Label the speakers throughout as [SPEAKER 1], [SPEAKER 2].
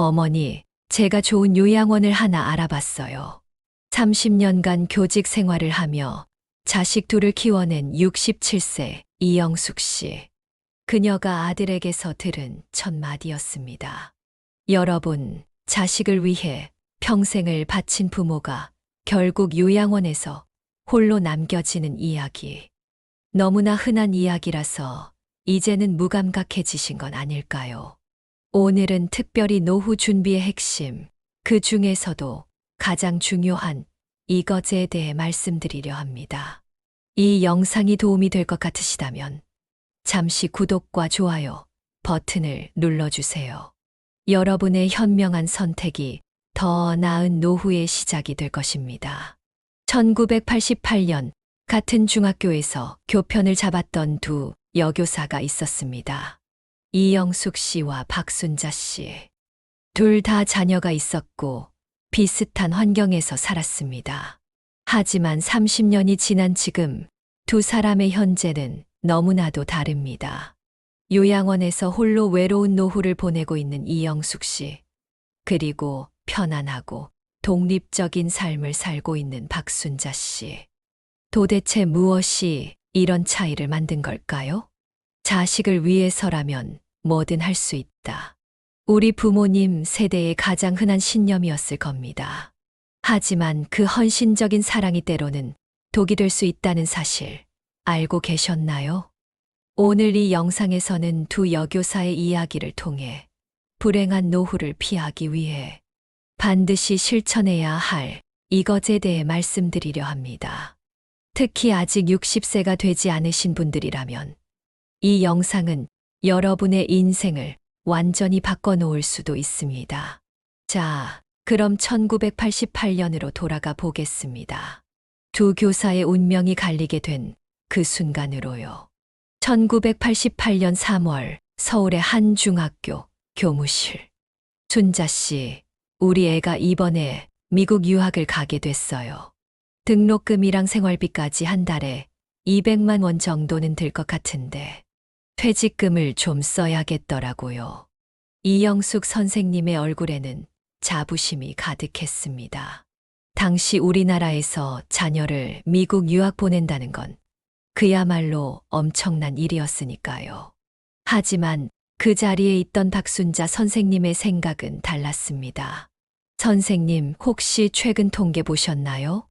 [SPEAKER 1] 어머니, 제가 좋은 요양원을 하나 알아봤어요. 30년간 교직 생활을 하며 자식 둘을 키워낸 67세 이영숙 씨. 그녀가 아들에게서 들은 첫 마디였습니다. 여러분, 자식을 위해 평생을 바친 부모가 결국 요양원에서 홀로 남겨지는 이야기. 너무나 흔한 이야기라서 이제는 무감각해지신 건 아닐까요? 오늘은 특별히 노후 준비의 핵심, 그 중에서도 가장 중요한 이것에 대해 말씀드리려 합니다. 이 영상이 도움이 될 것 같으시다면 잠시 구독과 좋아요 버튼을 눌러주세요. 여러분의 현명한 선택이 더 나은 노후의 시작이 될 것입니다. 1988년 같은 중학교에서 교편을 잡았던 두 여교사가 있었습니다. 이영숙 씨와 박순자 씨. 둘 다 자녀가 있었고 비슷한 환경에서 살았습니다. 하지만 30년이 지난 지금 두 사람의 현재는 너무나도 다릅니다. 요양원에서 홀로 외로운 노후를 보내고 있는 이영숙 씨, 그리고 편안하고 독립적인 삶을 살고 있는 박순자 씨. 도대체 무엇이 이런 차이를 만든 걸까요? 자식을 위해서라면 뭐든 할 수 있다. 우리 부모님 세대의 가장 흔한 신념이었을 겁니다. 하지만 그 헌신적인 사랑이 때로는 독이 될 수 있다는 사실 알고 계셨나요? 오늘 이 영상에서는 두 여교사의 이야기를 통해 불행한 노후를 피하기 위해 반드시 실천해야 할 이것에 대해 말씀드리려 합니다. 특히 아직 60세가 되지 않으신 분들이라면 이 영상은 여러분의 인생을 완전히 바꿔놓을 수도 있습니다. 자, 그럼 1988년으로 돌아가 보겠습니다. 두 교사의 운명이 갈리게 된 그 순간으로요. 1988년 3월 서울의 한 중학교 교무실. 순자 씨, 우리 애가 이번에 미국 유학을 가게 됐어요. 등록금이랑 생활비까지 한 달에 200만 원 정도는 들 것 같은데 퇴직금을 좀 써야겠더라고요. 이영숙 선생님의 얼굴에는 자부심이 가득했습니다. 당시 우리나라에서 자녀를 미국 유학 보낸다는 건 그야말로 엄청난 일이었으니까요. 하지만 그 자리에 있던 박순자 선생님의 생각은 달랐습니다. 선생님, 혹시 최근 통계 보셨나요?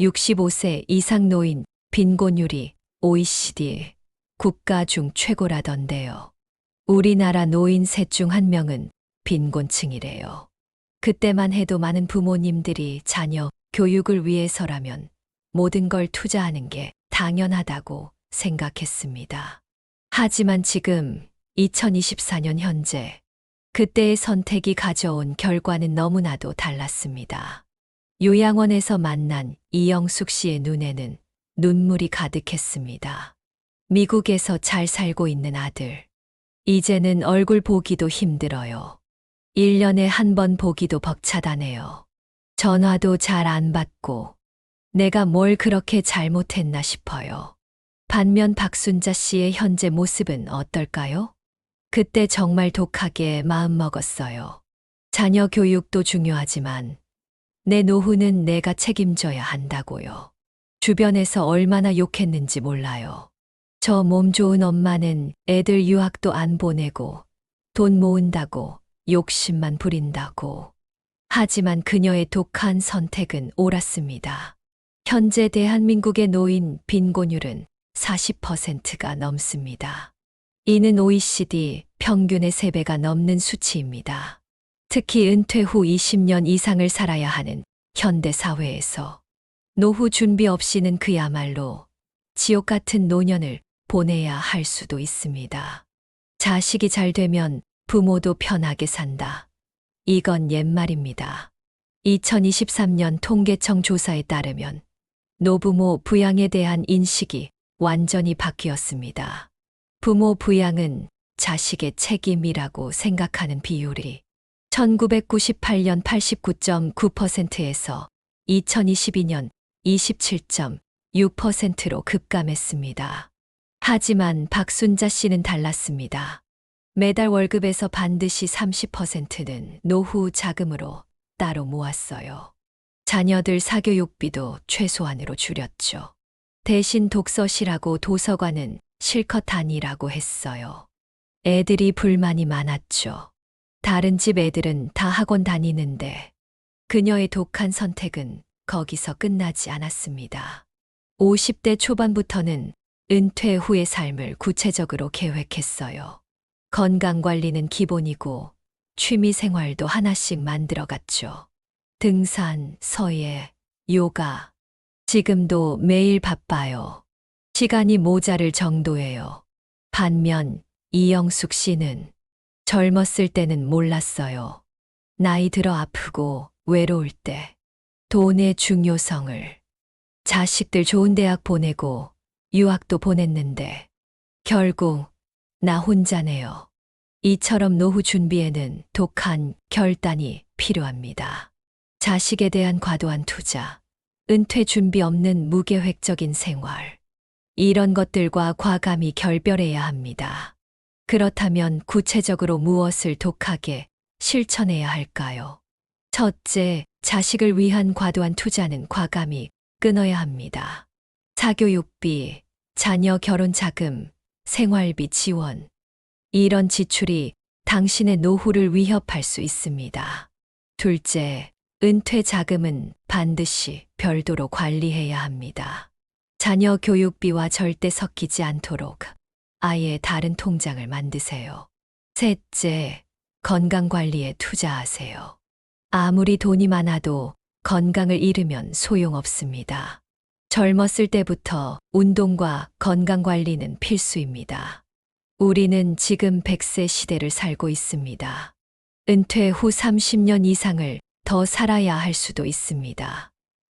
[SPEAKER 1] 65세 이상 노인 빈곤율이 OECD 국가 중 최고라던데요. 우리나라 노인 셋 중 한 명은 빈곤층이래요. 그때만 해도 많은 부모님들이 자녀 교육을 위해서라면 모든 걸 투자하는 게 당연하다고 생각했습니다. 하지만 지금 2024년 현재 그때의 선택이 가져온 결과는 너무나도 달랐습니다. 요양원에서 만난 이영숙 씨의 눈에는 눈물이 가득했습니다. 미국에서 잘 살고 있는 아들. 이제는 얼굴 보기도 힘들어요. 1년에 한 번 보기도 벅차다네요. 전화도 잘 안 받고 내가 뭘 그렇게 잘못했나 싶어요. 반면 박순자 씨의 현재 모습은 어떨까요? 그때 정말 독하게 마음먹었어요. 자녀 교육도 중요하지만 내 노후는 내가 책임져야 한다고요. 주변에서 얼마나 욕했는지 몰라요. 저 몸 좋은 엄마는 애들 유학도 안 보내고 돈 모은다고 욕심만 부린다고. 하지만 그녀의 독한 선택은 옳았습니다. 현재 대한민국의 노인 빈곤율은 40%가 넘습니다. 이는 OECD 평균의 3배가 넘는 수치입니다. 특히 은퇴 후 20년 이상을 살아야 하는 현대 사회에서 노후 준비 없이는 그야말로 지옥 같은 노년을 보내야 할 수도 있습니다. 자식이 잘 되면 부모도 편하게 산다. 이건 옛말입니다. 2023년 통계청 조사에 따르면 노부모 부양에 대한 인식이 완전히 바뀌었습니다. 부모 부양은 자식의 책임이라고 생각하는 비율이 1998년 89.9%에서 2022년 27.6%로 급감했습니다. 하지만 박순자 씨는 달랐습니다. 매달 월급에서 반드시 30%는 노후 자금으로 따로 모았어요. 자녀들 사교육비도 최소한으로 줄였죠. 대신 독서실하고 도서관은 실컷 다니라고 했어요. 애들이 불만이 많았죠. 다른 집 애들은 다 학원 다니는데 그녀의 독한 선택은 거기서 끝나지 않았습니다. 50대 초반부터는 은퇴 후의 삶을 구체적으로 계획했어요. 건강관리는 기본이고 취미 생활도 하나씩 만들어갔죠. 등산, 서예, 요가. 지금도 매일 바빠요. 시간이 모자를 정도예요. 반면 이영숙 씨는 젊었을 때는 몰랐어요. 나이 들어 아프고 외로울 때 돈의 중요성을. 자식들 좋은 대학 보내고 유학도 보냈는데 결국 나 혼자네요. 이처럼 노후 준비에는 독한 결단이 필요합니다. 자식에 대한 과도한 투자, 은퇴 준비 없는 무계획적인 생활. 이런 것들과 과감히 결별해야 합니다. 그렇다면 구체적으로 무엇을 독하게 실천해야 할까요? 첫째, 자식을 위한 과도한 투자는 과감히 끊어야 합니다. 사교육비, 자녀 결혼 자금, 생활비 지원. 이런 지출이 당신의 노후를 위협할 수 있습니다. 둘째, 은퇴 자금은 반드시 별도로 관리해야 합니다. 자녀 교육비와 절대 섞이지 않도록 아예 다른 통장을 만드세요. 셋째, 건강 관리에 투자하세요. 아무리 돈이 많아도 건강을 잃으면 소용없습니다. 젊었을 때부터 운동과 건강 관리는 필수입니다. 우리는 지금 100세 시대를 살고 있습니다. 은퇴 후 30년 이상을 더 살아야 할 수도 있습니다.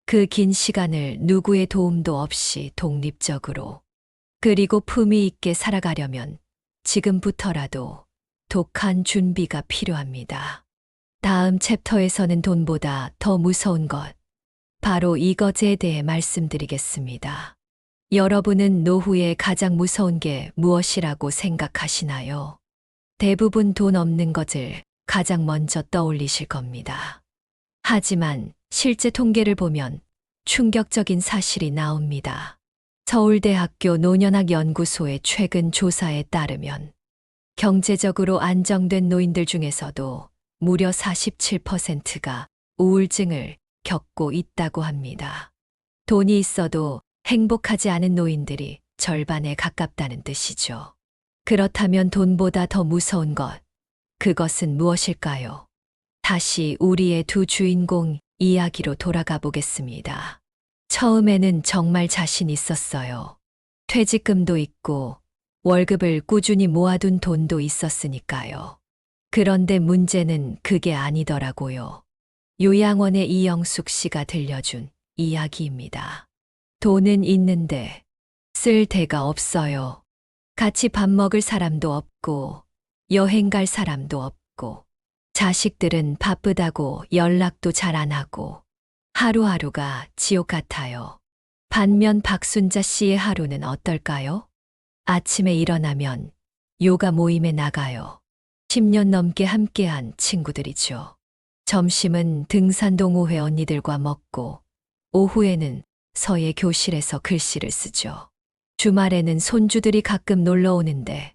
[SPEAKER 1] 그 긴 시간을 누구의 도움도 없이 독립적으로 그리고 품위 있게 살아가려면 지금부터라도 독한 준비가 필요합니다. 다음 챕터에서는 돈보다 더 무서운 것, 바로 이것에 대해 말씀드리겠습니다. 여러분은 노후에 가장 무서운 게 무엇이라고 생각하시나요? 대부분 돈 없는 것을 가장 먼저 떠올리실 겁니다. 하지만 실제 통계를 보면 충격적인 사실이 나옵니다. 서울대학교 노년학연구소의 최근 조사에 따르면 경제적으로 안정된 노인들 중에서도 무려 47%가 우울증을 겪고 있다고 합니다. 돈이 있어도 행복하지 않은 노인들이 절반에 가깝다는 뜻이죠. 그렇다면 돈보다 더 무서운 것, 그것은 무엇일까요? 다시 우리의 두 주인공 이야기로 돌아가 보겠습니다. 처음에는 정말 자신 있었어요. 퇴직금도 있고 월급을 꾸준히 모아둔 돈도 있었으니까요. 그런데 문제는 그게 아니더라고요. 요양원의 이영숙 씨가 들려준 이야기입니다. 돈은 있는데 쓸 데가 없어요. 같이 밥 먹을 사람도 없고 여행 갈 사람도 없고 자식들은 바쁘다고 연락도 잘 안 하고 하루하루가 지옥 같아요. 반면 박순자 씨의 하루는 어떨까요? 아침에 일어나면 요가 모임에 나가요. 10년 넘게 함께한 친구들이죠. 점심은 등산 동호회 언니들과 먹고 오후에는 서예 교실에서 글씨를 쓰죠. 주말에는 손주들이 가끔 놀러 오는데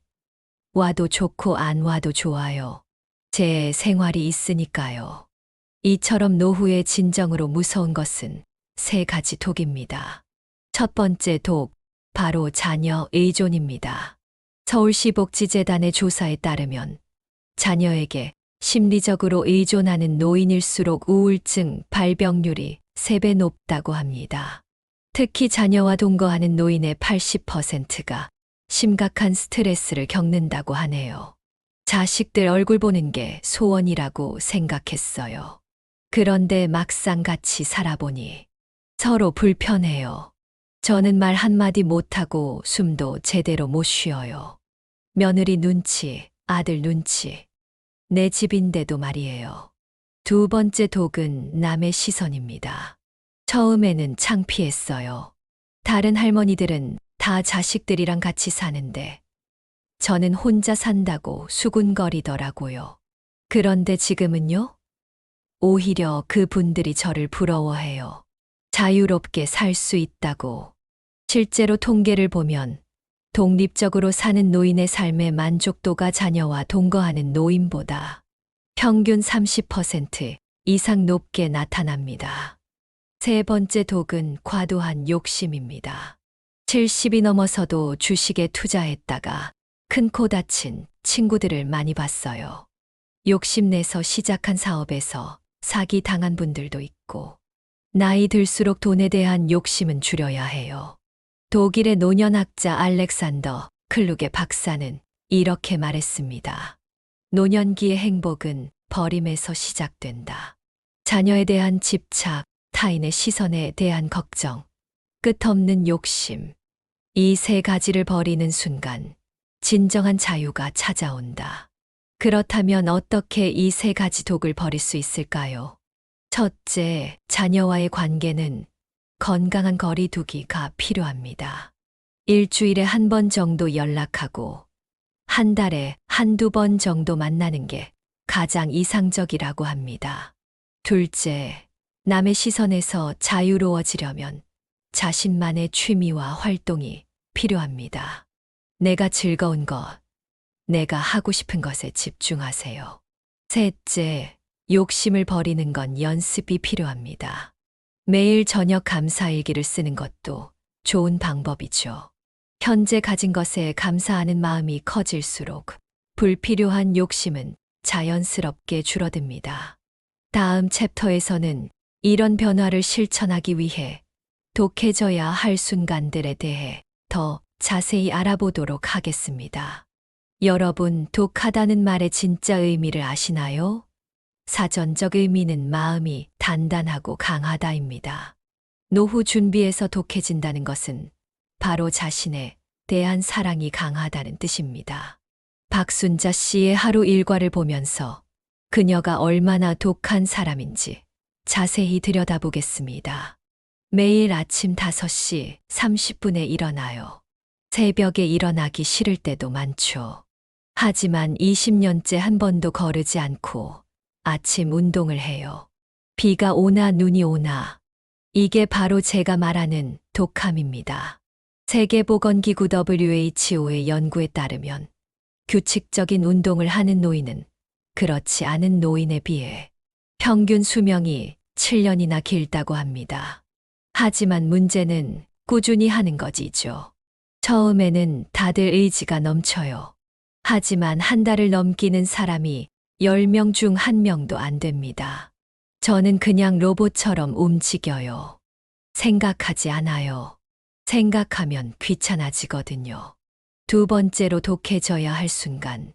[SPEAKER 1] 와도 좋고 안 와도 좋아요. 제 생활이 있으니까요. 이처럼 노후의 진정으로 무서운 것은 세 가지 독입니다. 첫 번째 독, 바로 자녀 의존입니다. 서울시 복지재단의 조사에 따르면 자녀에게 심리적으로 의존하는 노인일수록 우울증 발병률이 3배 높다고 합니다. 특히 자녀와 동거하는 노인의 80%가 심각한 스트레스를 겪는다고 하네요. 자식들 얼굴 보는 게 소원이라고 생각했어요. 그런데 막상 같이 살아보니 서로 불편해요. 저는 말 한마디 못하고 숨도 제대로 못 쉬어요. 며느리 눈치, 아들 눈치. 내 집인데도 말이에요. 두 번째 독은 남의 시선입니다. 처음에는 창피했어요. 다른 할머니들은 다 자식들이랑 같이 사는데 저는 혼자 산다고 수군거리더라고요. 그런데 지금은요? 오히려 그분들이 저를 부러워해요. 자유롭게 살 수 있다고. 실제로 통계를 보면 독립적으로 사는 노인의 삶의 만족도가 자녀와 동거하는 노인보다 평균 30% 이상 높게 나타납니다. 세 번째 독은 과도한 욕심입니다. 70이 넘어서도 주식에 투자했다가 큰 코 다친 친구들을 많이 봤어요. 욕심내서 시작한 사업에서 사기 당한 분들도 있고, 나이 들수록 돈에 대한 욕심은 줄여야 해요. 독일의 노년학자 알렉산더 클룩의 박사는 이렇게 말했습니다. 노년기의 행복은 버림에서 시작된다. 자녀에 대한 집착, 타인의 시선에 대한 걱정, 끝없는 욕심. 이 세 가지를 버리는 순간 진정한 자유가 찾아온다. 그렇다면 어떻게 이 세 가지 독을 버릴 수 있을까요? 첫째, 자녀와의 관계는 건강한 거리 두기가 필요합니다. 일주일에 한 번 정도 연락하고 한 달에 한두 번 정도 만나는 게 가장 이상적이라고 합니다. 둘째, 남의 시선에서 자유로워지려면 자신만의 취미와 활동이 필요합니다. 내가 즐거운 것, 내가 하고 싶은 것에 집중하세요. 셋째, 욕심을 버리는 건 연습이 필요합니다. 매일 저녁 감사일기를 쓰는 것도 좋은 방법이죠. 현재 가진 것에 감사하는 마음이 커질수록 불필요한 욕심은 자연스럽게 줄어듭니다. 다음 챕터에서는 이런 변화를 실천하기 위해 독해져야 할 순간들에 대해 더 자세히 알아보도록 하겠습니다. 여러분, 독하다는 말의 진짜 의미를 아시나요? 사전적 의미는 마음이 단단하고 강하다입니다. 노후 준비에서 독해진다는 것은 바로 자신에 대한 사랑이 강하다는 뜻입니다. 박순자 씨의 하루 일과를 보면서 그녀가 얼마나 독한 사람인지 자세히 들여다보겠습니다. 매일 아침 5시 30분에 일어나요. 새벽에 일어나기 싫을 때도 많죠. 하지만 20년째 한 번도 거르지 않고 아침 운동을 해요. 비가 오나 눈이 오나. 이게 바로 제가 말하는 독함입니다. 세계보건기구 WHO의 연구에 따르면 규칙적인 운동을 하는 노인은 그렇지 않은 노인에 비해 평균 수명이 7년이나 길다고 합니다. 하지만 문제는 꾸준히 하는 것이죠. 처음에는 다들 의지가 넘쳐요. 하지만 한 달을 넘기는 사람이 10명 중 1명도 안 됩니다. 저는 그냥 로봇처럼 움직여요. 생각하지 않아요. 생각하면 귀찮아지거든요. 두 번째로 독해져야 할 순간,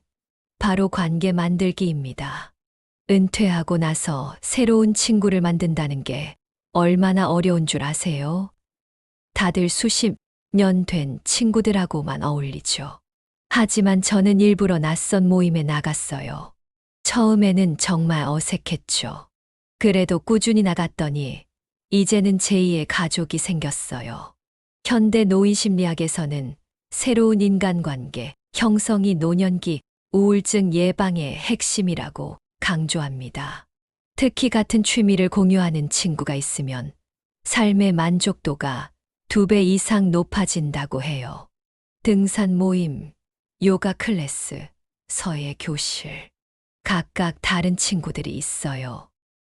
[SPEAKER 1] 바로 관계 만들기입니다. 은퇴하고 나서 새로운 친구를 만든다는 게 얼마나 어려운 줄 아세요? 다들 수십 년 된 친구들하고만 어울리죠. 하지만 저는 일부러 낯선 모임에 나갔어요. 처음에는 정말 어색했죠. 그래도 꾸준히 나갔더니 이제는 제2의 가족이 생겼어요. 현대 노인심리학에서는 새로운 인간관계 형성이 노년기 우울증 예방의 핵심이라고 강조합니다. 특히 같은 취미를 공유하는 친구가 있으면 삶의 만족도가 2배 이상 높아진다고 해요. 등산 모임, 요가 클래스, 서예 교실. 각각 다른 친구들이 있어요.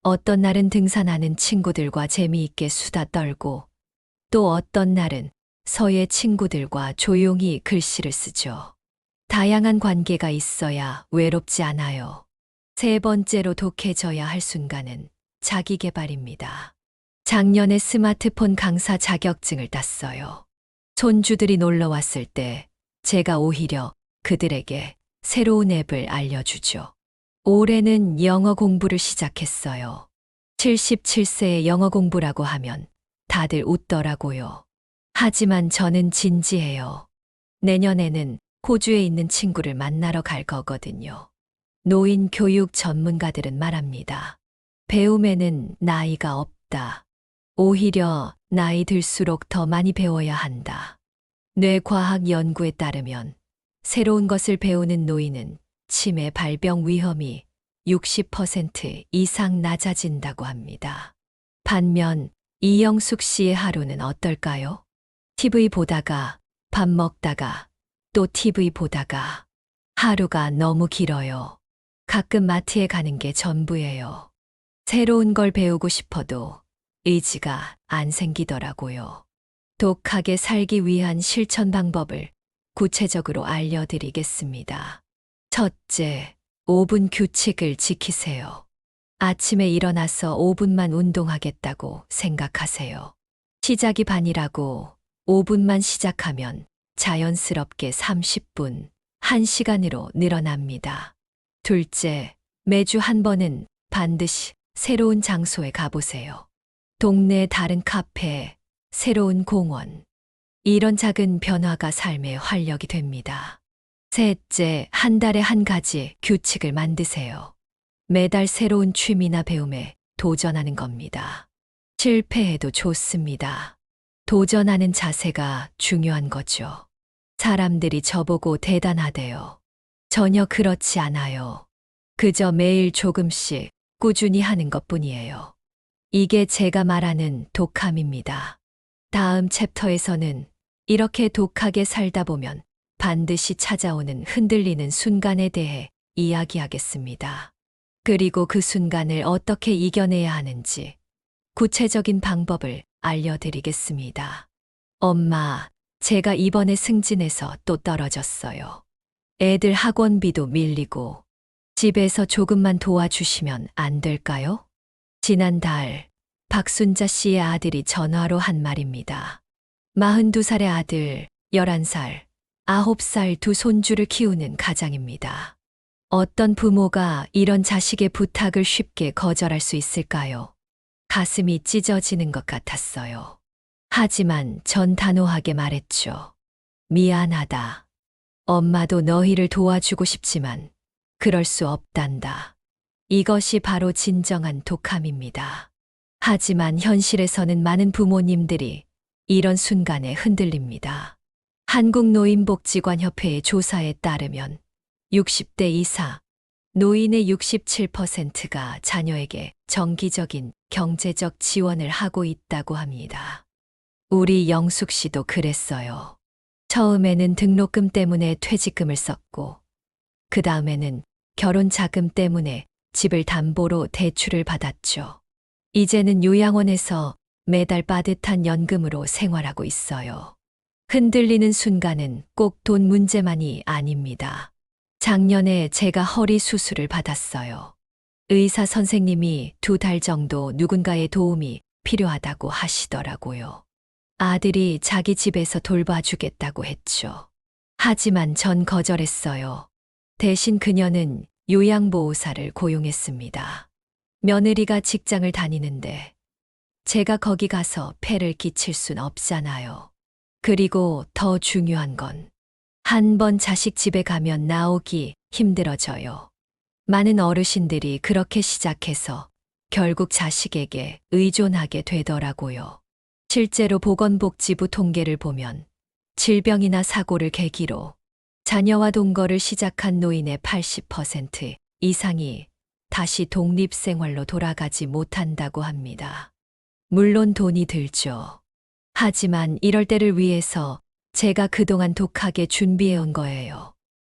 [SPEAKER 1] 어떤 날은 등산하는 친구들과 재미있게 수다 떨고, 또 어떤 날은 서예 친구들과 조용히 글씨를 쓰죠. 다양한 관계가 있어야 외롭지 않아요. 세 번째로 독해져야 할 순간은 자기 개발입니다. 작년에 스마트폰 강사 자격증을 땄어요. 손주들이 놀러 왔을 때 제가 오히려 그들에게 새로운 앱을 알려주죠. 올해는 영어 공부를 시작했어요. 77세의 영어 공부라고 하면 다들 웃더라고요. 하지만 저는 진지해요. 내년에는 호주에 있는 친구를 만나러 갈 거거든요. 노인 교육 전문가들은 말합니다. 배움에는 나이가 없다. 오히려 나이 들수록 더 많이 배워야 한다. 뇌과학 연구에 따르면 새로운 것을 배우는 노인은 치매 발병 위험이 60% 이상 낮아진다고 합니다. 반면 이영숙 씨의 하루는 어떨까요? TV 보다가, 밥 먹다가, 또 TV 보다가. 하루가 너무 길어요. 가끔 마트에 가는 게 전부예요. 새로운 걸 배우고 싶어도 의지가 안 생기더라고요. 독하게 살기 위한 실천 방법을 구체적으로 알려드리겠습니다. 첫째, 5분 규칙을 지키세요. 아침에 일어나서 5분만 운동하겠다고 생각하세요. 시작이 반이라고 5분만 시작하면 자연스럽게 30분, 1시간으로 늘어납니다. 둘째, 매주 한 번은 반드시 새로운 장소에 가보세요. 동네 다른 카페, 새로운 공원. 이런 작은 변화가 삶의 활력이 됩니다. 셋째, 한 달에 한 가지 규칙을 만드세요. 매달 새로운 취미나 배움에 도전하는 겁니다. 실패해도 좋습니다. 도전하는 자세가 중요한 거죠. 사람들이 저보고 대단하대요. 전혀 그렇지 않아요. 그저 매일 조금씩 꾸준히 하는 것뿐이에요. 이게 제가 말하는 독함입니다. 다음 챕터에서는 이렇게 독하게 살다 보면 반드시 찾아오는 흔들리는 순간에 대해 이야기하겠습니다. 그리고 그 순간을 어떻게 이겨내야 하는지 구체적인 방법을 알려드리겠습니다. 엄마, 제가 이번에 승진해서 또 떨어졌어요. 애들 학원비도 밀리고 집에서 조금만 도와주시면 안 될까요? 지난달 박순자 씨의 아들이 전화로 한 말입니다. 42살의 아들, 11살, 9살 두 손주를 키우는 가장입니다. 어떤 부모가 이런 자식의 부탁을 쉽게 거절할 수 있을까요? 가슴이 찢어지는 것 같았어요. 하지만 전 단호하게 말했죠. 미안하다. 엄마도 너희를 도와주고 싶지만 그럴 수 없단다. 이것이 바로 진정한 독함입니다. 하지만 현실에서는 많은 부모님들이 이런 순간에 흔들립니다. 한국노인복지관협회의 조사에 따르면 60대 이상 노인의 67%가 자녀에게 정기적인 경제적 지원을 하고 있다고 합니다. 우리 영숙 씨도 그랬어요. 처음에는 등록금 때문에 퇴직금을 썼고, 그 다음에는 결혼 자금 때문에 집을 담보로 대출을 받았죠. 이제는 요양원에서 매달 빠듯한 연금으로 생활하고 있어요. 흔들리는 순간은 꼭 돈 문제만이 아닙니다. 작년에 제가 허리 수술을 받았어요. 의사 선생님이 2달 정도 누군가의 도움이 필요하다고 하시더라고요. 아들이 자기 집에서 돌봐주겠다고 했죠. 하지만 전 거절했어요. 대신 그녀는 요양보호사를 고용했습니다. 며느리가 직장을 다니는데 제가 거기 가서 폐를 끼칠 순 없잖아요. 그리고 더 중요한 건 한 번 자식 집에 가면 나오기 힘들어져요. 많은 어르신들이 그렇게 시작해서 결국 자식에게 의존하게 되더라고요. 실제로 보건복지부 통계를 보면 질병이나 사고를 계기로 자녀와 동거를 시작한 노인의 80% 이상이 다시 독립생활로 돌아가지 못한다고 합니다. 물론 돈이 들죠. 하지만 이럴 때를 위해서 제가 그동안 독하게 준비해온 거예요.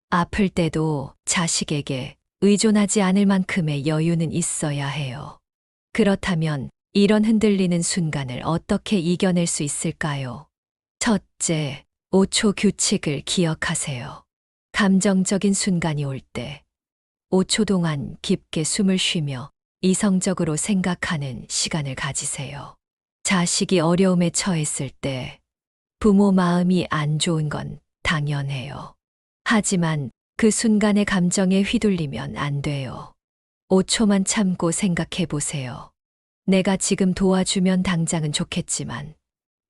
[SPEAKER 1] 아플 때도 자식에게 의존하지 않을 만큼의 여유는 있어야 해요. 그렇다면 이런 흔들리는 순간을 어떻게 이겨낼 수 있을까요? 첫째, 5초 규칙을 기억하세요. 감정적인 순간이 올 때 5초 동안 깊게 숨을 쉬며 이성적으로 생각하는 시간을 가지세요. 자식이 어려움에 처했을 때 부모 마음이 안 좋은 건 당연해요. 하지만 그 순간의 감정에 휘둘리면 안 돼요. 5초만 참고 생각해 보세요. 내가 지금 도와주면 당장은 좋겠지만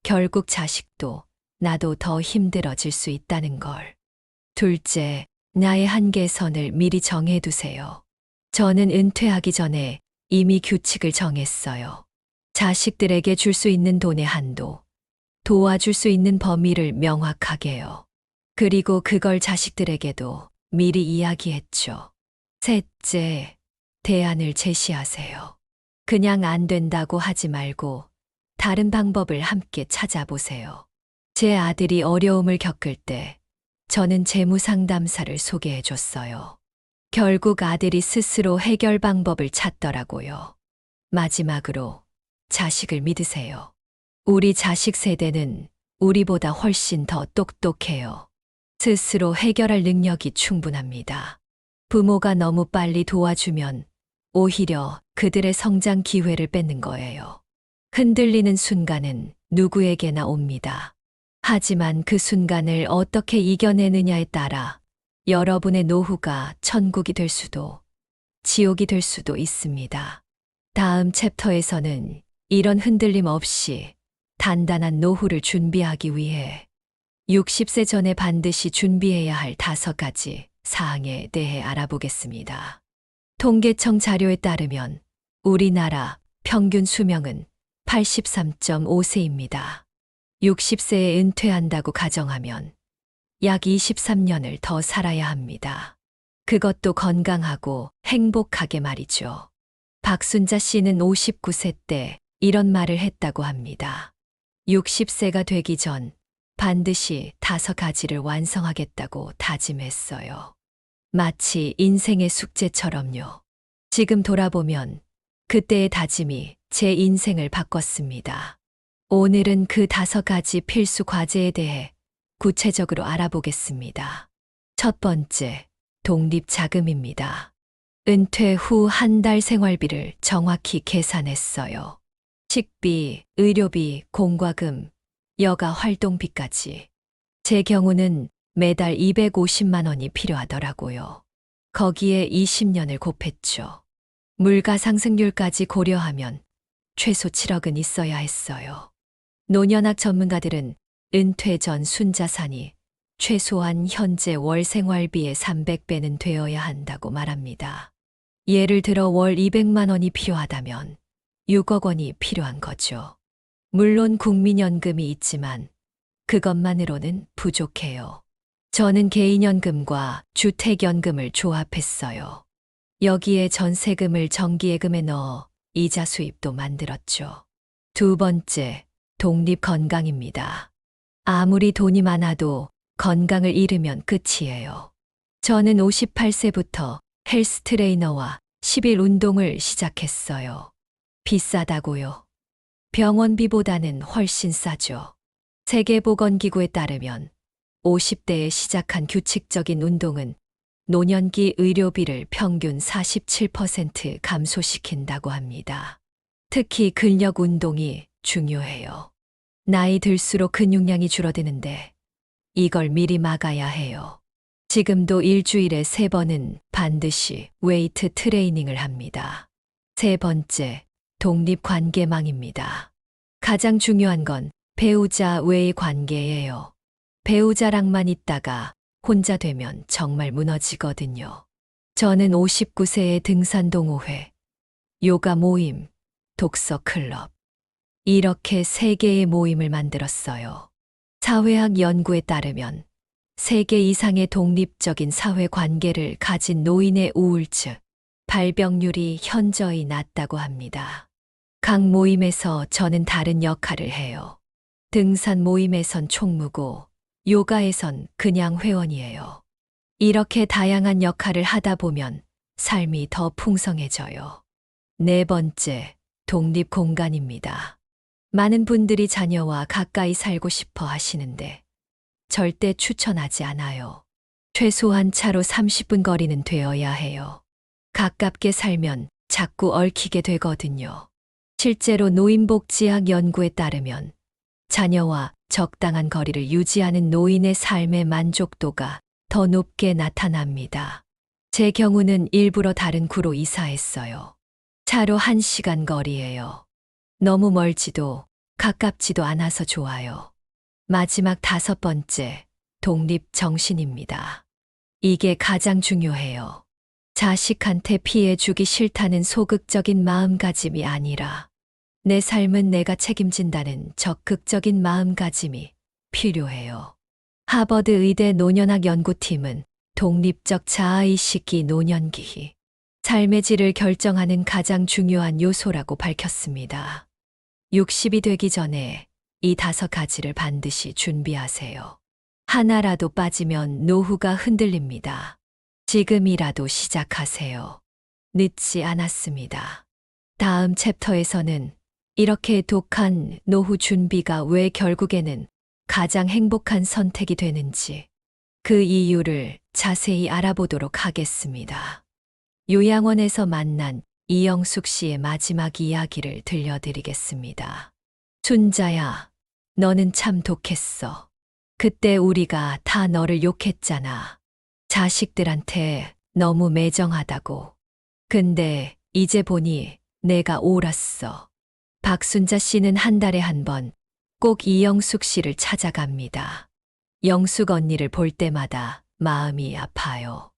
[SPEAKER 1] 결국 자식도 나도 더 힘들어질 수 있다는 걸. 둘째, 나의 한계선을 미리 정해두세요. 저는 은퇴하기 전에 이미 규칙을 정했어요. 자식들에게 줄 수 있는 돈의 한도, 도와줄 수 있는 범위를 명확하게요. 그리고 그걸 자식들에게도 미리 이야기했죠. 셋째, 대안을 제시하세요. 그냥 안 된다고 하지 말고 다른 방법을 함께 찾아보세요. 제 아들이 어려움을 겪을 때 저는 재무상담사를 소개해 줬어요. 결국 아들이 스스로 해결 방법을 찾더라고요. 마지막으로 자식을 믿으세요. 우리 자식 세대는 우리보다 훨씬 더 똑똑해요. 스스로 해결할 능력이 충분합니다. 부모가 너무 빨리 도와주면 오히려 그들의 성장 기회를 뺏는 거예요. 흔들리는 순간은 누구에게나 옵니다. 하지만 그 순간을 어떻게 이겨내느냐에 따라 여러분의 노후가 천국이 될 수도 지옥이 될 수도 있습니다. 다음 챕터에서는 이런 흔들림 없이 단단한 노후를 준비하기 위해 60세 전에 반드시 준비해야 할 5가지 사항에 대해 알아보겠습니다. 통계청 자료에 따르면 우리나라 평균 수명은 83.5세입니다. 60세에 은퇴한다고 가정하면 약 23년을 더 살아야 합니다. 그것도 건강하고 행복하게 말이죠. 박순자 씨는 59세 때 이런 말을 했다고 합니다. 60세가 되기 전 반드시 5가지를 완성하겠다고 다짐했어요. 마치 인생의 숙제처럼요. 지금 돌아보면 그때의 다짐이 제 인생을 바꿨습니다. 오늘은 그 5가지 필수 과제에 대해 구체적으로 알아보겠습니다. 첫 번째, 독립자금입니다. 은퇴 후 한 달 생활비를 정확히 계산했어요. 식비, 의료비, 공과금, 여가 활동비까지. 제 경우는 매달 250만 원이 필요하더라고요. 거기에 20년을 곱했죠. 물가 상승률까지 고려하면 최소 7억은 있어야 했어요. 노년학 전문가들은 은퇴 전 순자산이 최소한 현재 월 생활비의 300배는 되어야 한다고 말합니다. 예를 들어 월 200만 원이 필요하다면 6억 원이 필요한 거죠. 물론 국민연금이 있지만 그것만으로는 부족해요. 저는 개인연금과 주택연금을 조합했어요. 여기에 전세금을 정기예금에 넣어 이자 수입도 만들었죠. 두 번째, 독립건강입니다. 아무리 돈이 많아도 건강을 잃으면 끝이에요. 저는 58세부터 헬스 트레이너와 10일 운동을 시작했어요. 비싸다고요? 병원비보다는 훨씬 싸죠. 세계보건기구에 따르면 50대에 시작한 규칙적인 운동은 노년기 의료비를 평균 47% 감소시킨다고 합니다. 특히 근력 운동이 중요해요. 나이 들수록 근육량이 줄어드는데 이걸 미리 막아야 해요. 지금도 일주일에 3번은 반드시 웨이트 트레이닝을 합니다. 세 번째, 독립관계망입니다. 가장 중요한 건 배우자 외의 관계예요. 배우자랑만 있다가 혼자 되면 정말 무너지거든요. 저는 59세에 등산 동호회, 요가 모임, 독서 클럽, 이렇게 3개의 모임을 만들었어요. 사회학 연구에 따르면 3개 이상의 독립적인 사회 관계를 가진 노인의 우울증, 발병률이 현저히 낮다고 합니다. 각 모임에서 저는 다른 역할을 해요. 등산 모임에선 총무고, 요가에선 그냥 회원이에요. 이렇게 다양한 역할을 하다 보면 삶이 더 풍성해져요. 네 번째, 독립 공간입니다. 많은 분들이 자녀와 가까이 살고 싶어 하시는데 절대 추천하지 않아요. 최소한 차로 30분 거리는 되어야 해요. 가깝게 살면 자꾸 얽히게 되거든요. 실제로 노인복지학 연구에 따르면 자녀와 적당한 거리를 유지하는 노인의 삶의 만족도가 더 높게 나타납니다. 제 경우는 일부러 다른 구로 이사했어요. 차로 1시간 거리예요. 너무 멀지도 가깝지도 않아서 좋아요. 마지막 5번째, 독립 정신입니다. 이게 가장 중요해요. 자식한테 피해 주기 싫다는 소극적인 마음가짐이 아니라 내 삶은 내가 책임진다는 적극적인 마음가짐이 필요해요. 하버드 의대 노년학 연구팀은 독립적 자아의식이 노년기 삶의 질을 결정하는 가장 중요한 요소라고 밝혔습니다. 60이 되기 전에 이 5가지를 반드시 준비하세요. 하나라도 빠지면 노후가 흔들립니다. 지금이라도 시작하세요. 늦지 않았습니다. 다음 챕터에서는 이렇게 독한 노후 준비가 왜 결국에는 가장 행복한 선택이 되는지 그 이유를 자세히 알아보도록 하겠습니다. 요양원에서 만난 이영숙 씨의 마지막 이야기를 들려드리겠습니다. 순자야, 너는 참 독했어. 그때 우리가 다 너를 욕했잖아. 자식들한테 너무 매정하다고. 근데 이제 보니 내가 옳았어. 박순자 씨는 한 달에 한 번 꼭 이영숙 씨를 찾아갑니다. 영숙 언니를 볼 때마다 마음이 아파요.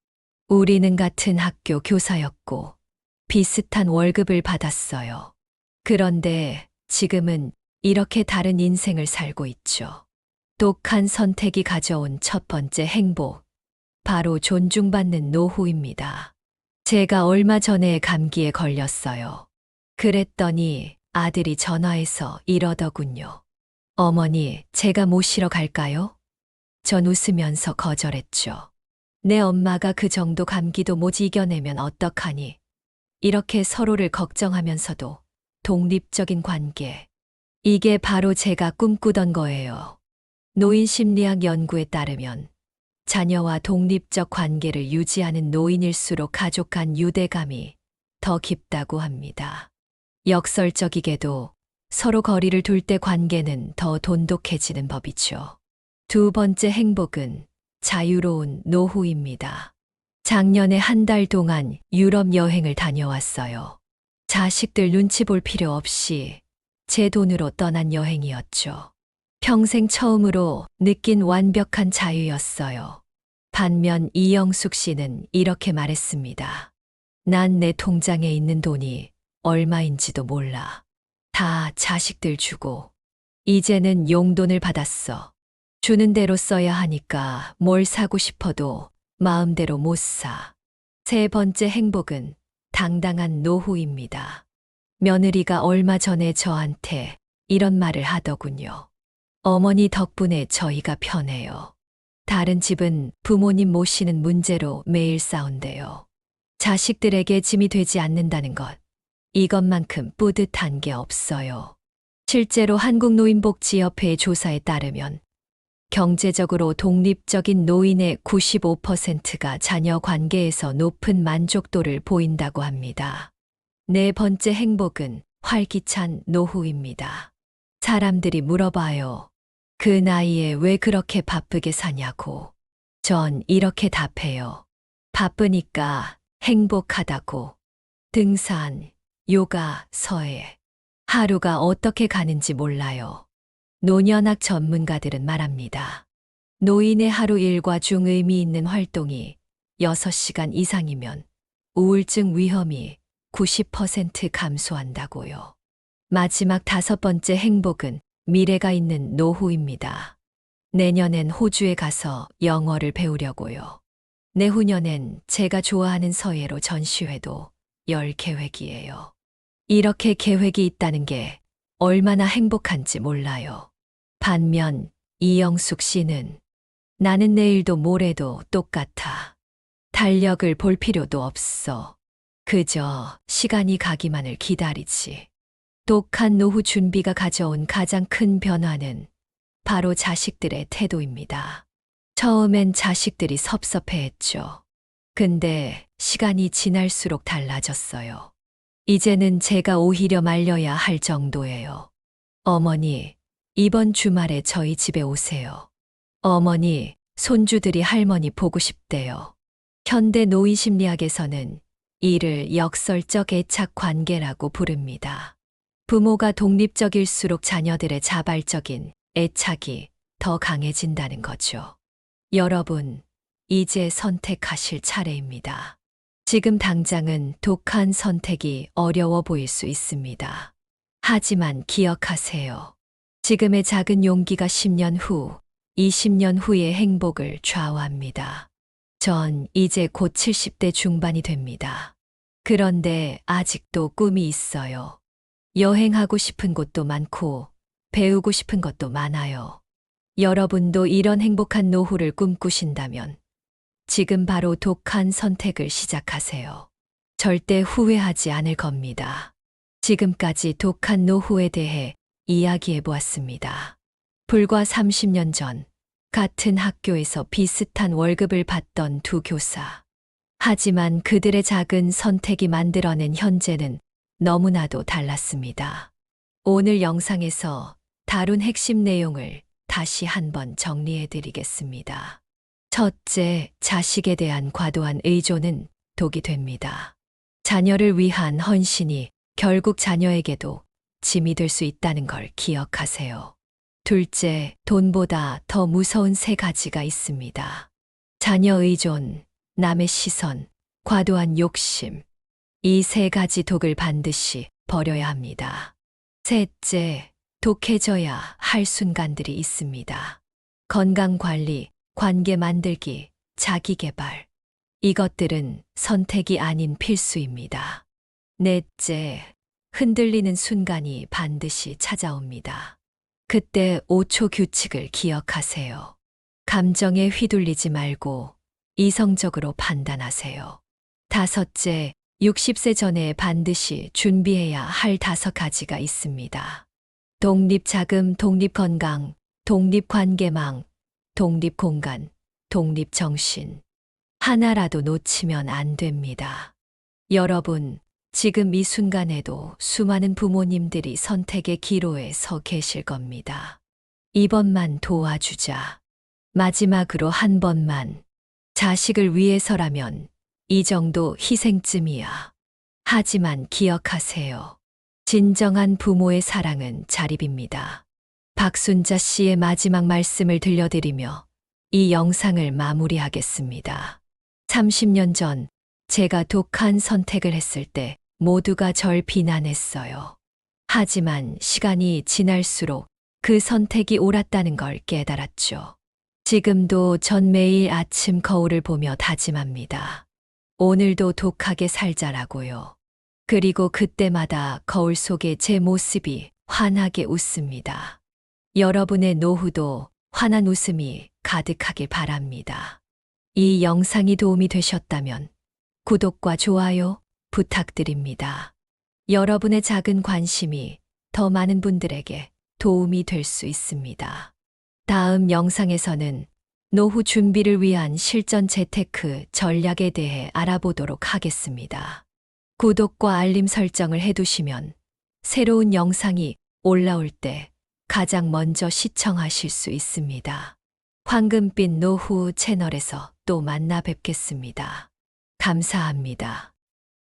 [SPEAKER 1] 우리는 같은 학교 교사였고 비슷한 월급을 받았어요. 그런데 지금은 이렇게 다른 인생을 살고 있죠. 독한 선택이 가져온 첫 번째 행복, 바로 존중받는 노후입니다. 제가 얼마 전에 감기에 걸렸어요. 그랬더니 아들이 전화해서 이러더군요. 어머니, 제가 모시러 갈까요? 전 웃으면서 거절했죠. 내 엄마가 그 정도 감기도 못 이겨내면 어떡하니? 이렇게 서로를 걱정하면서도 독립적인 관계. 이게 바로 제가 꿈꾸던 거예요. 노인심리학 연구에 따르면 자녀와 독립적 관계를 유지하는 노인일수록 가족 간 유대감이 더 깊다고 합니다. 역설적이게도 서로 거리를 둘 때 관계는 더 돈독해지는 법이죠. 두 번째 행복은 자유로운 노후입니다. 작년에 한 달 동안 유럽 여행을 다녀왔어요. 자식들 눈치 볼 필요 없이 제 돈으로 떠난 여행이었죠. 평생 처음으로 느낀 완벽한 자유였어요. 반면 이영숙 씨는 이렇게 말했습니다. 난 내 통장에 있는 돈이 얼마인지도 몰라. 다 자식들 주고 이제는 용돈을 받았어. 주는 대로 써야 하니까 뭘 사고 싶어도 마음대로 못 사. 세 번째 행복은 당당한 노후입니다. 며느리가 얼마 전에 저한테 이런 말을 하더군요. 어머니 덕분에 저희가 편해요. 다른 집은 부모님 모시는 문제로 매일 싸운대요. 자식들에게 짐이 되지 않는다는 것. 이것만큼 뿌듯한 게 없어요. 실제로 한국노인복지협회의 조사에 따르면 경제적으로 독립적인 노인의 95%가 자녀 관계에서 높은 만족도를 보인다고 합니다. 네 번째 행복은 활기찬 노후입니다. 사람들이 물어봐요. 그 나이에 왜 그렇게 바쁘게 사냐고. 전 이렇게 답해요. 바쁘니까 행복하다고. 등산, 요가, 서예. 하루가 어떻게 가는지 몰라요. 노년학 전문가들은 말합니다. 노인의 하루 일과 중 의미 있는 활동이 6시간 이상이면 우울증 위험이 90% 감소한다고요. 마지막 5번째 행복은 미래가 있는 노후입니다. 내년엔 호주에 가서 영어를 배우려고요. 내후년엔 제가 좋아하는 서예로 전시회도 열 계획이에요. 이렇게 계획이 있다는 게 얼마나 행복한지 몰라요. 반면 이영숙 씨는 나는 내일도 모레도 똑같아. 달력을 볼 필요도 없어. 그저 시간이 가기만을 기다리지. 독한 노후 준비가 가져온 가장 큰 변화는 바로 자식들의 태도입니다. 처음엔 자식들이 섭섭해했죠. 근데 시간이 지날수록 달라졌어요. 이제는 제가 오히려 말려야 할 정도예요. 어머니, 이번 주말에 저희 집에 오세요. 어머니, 손주들이 할머니 보고 싶대요. 현대 노인심리학에서는 이를 역설적 애착 관계라고 부릅니다. 부모가 독립적일수록 자녀들의 자발적인 애착이 더 강해진다는 거죠. 여러분, 이제 선택하실 차례입니다. 지금 당장은 독한 선택이 어려워 보일 수 있습니다. 하지만 기억하세요. 지금의 작은 용기가 10년 후 20년 후의 행복을 좌우합니다. 전 이제 곧 70대 중반이 됩니다. 그런데 아직도 꿈이 있어요. 여행하고 싶은 곳도 많고, 배우고 싶은 것도 많아요. 여러분도 이런 행복한 노후를 꿈꾸신다면 지금 바로 독한 선택을 시작하세요. 절대 후회하지 않을 겁니다. 지금까지 독한 노후에 대해 이야기해 보았습니다. 불과 30년 전 같은 학교에서 비슷한 월급을 받던 두 교사. 하지만 그들의 작은 선택이 만들어낸 현재는 너무나도 달랐습니다. 오늘 영상에서 다룬 핵심 내용을 다시 한번 정리해 드리겠습니다. 첫째, 자식에 대한 과도한 의존은 독이 됩니다. 자녀를 위한 헌신이 결국 자녀에게도 짐이 될 수 있다는 걸 기억하세요. 둘째, 돈보다 더 무서운 세 가지가 있습니다. 자녀 의존, 남의 시선, 과도한 욕심. 이 세 가지 독을 반드시 버려야 합니다. 셋째, 독해져야 할 순간들이 있습니다. 건강 관리, 관계 만들기, 자기 개발. 이것들은 선택이 아닌 필수입니다. 넷째, 흔들리는 순간이 반드시 찾아옵니다. 그때 5초 규칙을 기억하세요. 감정에 휘둘리지 말고 이성적으로 판단하세요. 다섯째, 60세 전에 반드시 준비해야 할 5가지가 있습니다. 독립자금, 독립건강, 독립관계망, 독립공간, 독립정신. 하나라도 놓치면 안 됩니다. 여러분, 지금 이 순간에도 수많은 부모님들이 선택의 기로에 서 계실 겁니다. 이번만 도와주자. 마지막으로 한 번만. 자식을 위해서라면 이 정도 희생쯤이야. 하지만 기억하세요. 진정한 부모의 사랑은 자립입니다. 박순자 씨의 마지막 말씀을 들려드리며 이 영상을 마무리하겠습니다. 30년 전 제가 독한 선택을 했을 때 모두가 절 비난했어요. 하지만 시간이 지날수록 그 선택이 옳았다는 걸 깨달았죠. 지금도 전 매일 아침 거울을 보며 다짐합니다. 오늘도 독하게 살자라고요. 그리고 그때마다 거울 속에 제 모습이 환하게 웃습니다. 여러분의 노후도 환한 웃음이 가득하길 바랍니다. 이 영상이 도움이 되셨다면 구독과 좋아요 부탁드립니다. 여러분의 작은 관심이 더 많은 분들에게 도움이 될 수 있습니다. 다음 영상에서는 노후 준비를 위한 실전 재테크 전략에 대해 알아보도록 하겠습니다. 구독과 알림 설정을 해두시면 새로운 영상이 올라올 때 가장 먼저 시청하실 수 있습니다. 황금빛 노후 채널에서 또 만나 뵙겠습니다. 감사합니다.